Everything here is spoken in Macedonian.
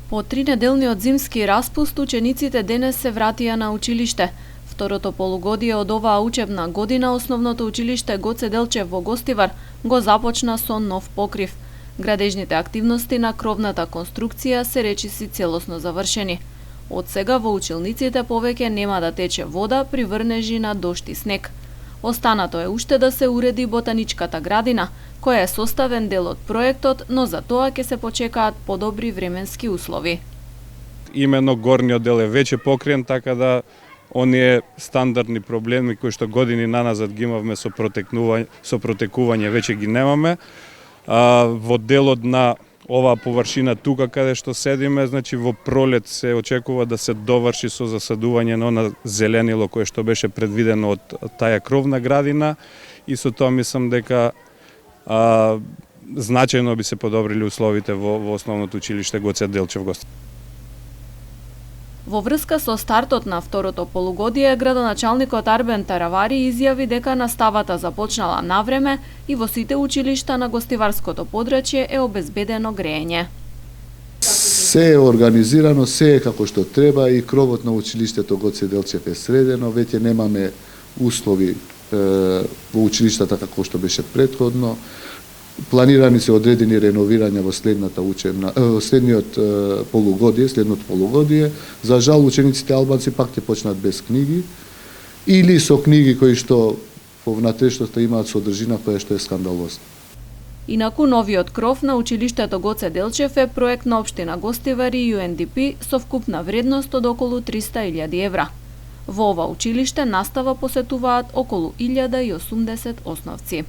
По 3-неделниот зимски распуст, учениците денес се вратија на училиште. Второто полугодие од оваа учебна година Основното училиште Гоце Делчев во Гостивар го започна со нов покрив. Градежните активности на кровната конструкција се речиси целосно завршени. Од сега во училниците повеќе нема да тече вода при врнежи на дожд и снег. Останато е уште да се уреди ботаничката градина, која е составен дел од проектот, но за тоа ќе се почекаат подобри временски услови. Именно горниот дел е веќе покриен, така да оние стандардни проблеми кои што години наназад ги имавме со протекување веќе ги немаме. Во делот на оваа површина тука каде што седиме, значи во пролет се очекува да се доврши со засадување на она зеленило кое што беше предвидено од таа кровна градина и со тоа мислам дека значајно би се подобрили условите во Основното училиште Гоце Делчев Гостивар. Во врска со стартот на второто полугодие, градоначалникот Арбен Таравари изјави дека наставата започнала навреме и во сите училишта на гостиварското подрачје е обезбедено грејење. Се е организирано, се е како што треба и кровот на училиштето Гоце Делчев е средено, веќе немаме услови во училиштата како што беше претходно. Планирани се одредени реновирања во следниот полугодие. За жал, учениците албанци пак ќе почнат без книги или со книги кои што во внатрешноста имаат содржина која што е скандалозна. Инаку новиот кров на училиштето Гоце Делчев е проект на општина Гостивар и UNDP со вкупна вредност од околу 300.000 евра. Во ова училиште настава посетуваат околу 1080 основци.